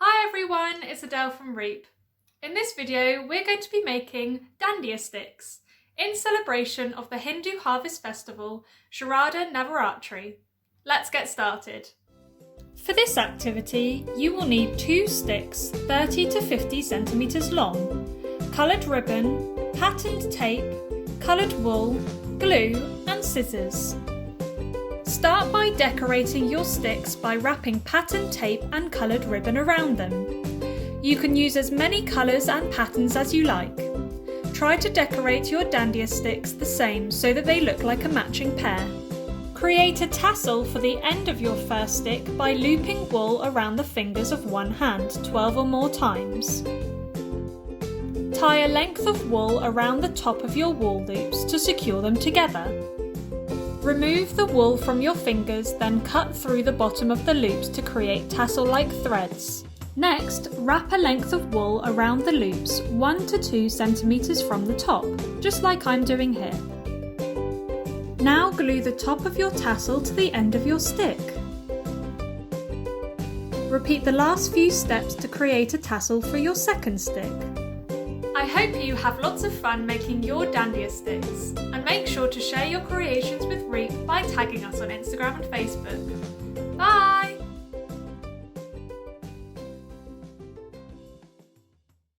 Hi everyone, it's Adele from REEP. In this video, we're going to be making Dandiya sticks in celebration of the Hindu harvest festival, Sharada Navaratri. Let's get started. For this activity, you will need 2 sticks 30 to 50 centimeters long, coloured ribbon, patterned tape, coloured wool, glue and scissors. Start by decorating your sticks by wrapping patterned tape and coloured ribbon around them. You can use as many colours and patterns as you like. Try to decorate your Dandiya sticks the same so that they look like a matching pair. Create a tassel for the end of your first stick by looping wool around the fingers of one hand 12 or more times. Tie a length of wool around the top of your wool loops to secure them together. Remove the wool from your fingers, then cut through the bottom of the loops to create tassel-like threads. Next, wrap a length of wool around the loops 1 to 2 centimeters from the top, just like I'm doing here. Now glue the top of your tassel to the end of your stick. Repeat the last few steps to create a tassel for your second stick. I hope you have lots of fun making your Dandiya sticks, and make sure to share your creations with REEP by tagging us on Instagram and Facebook. Bye!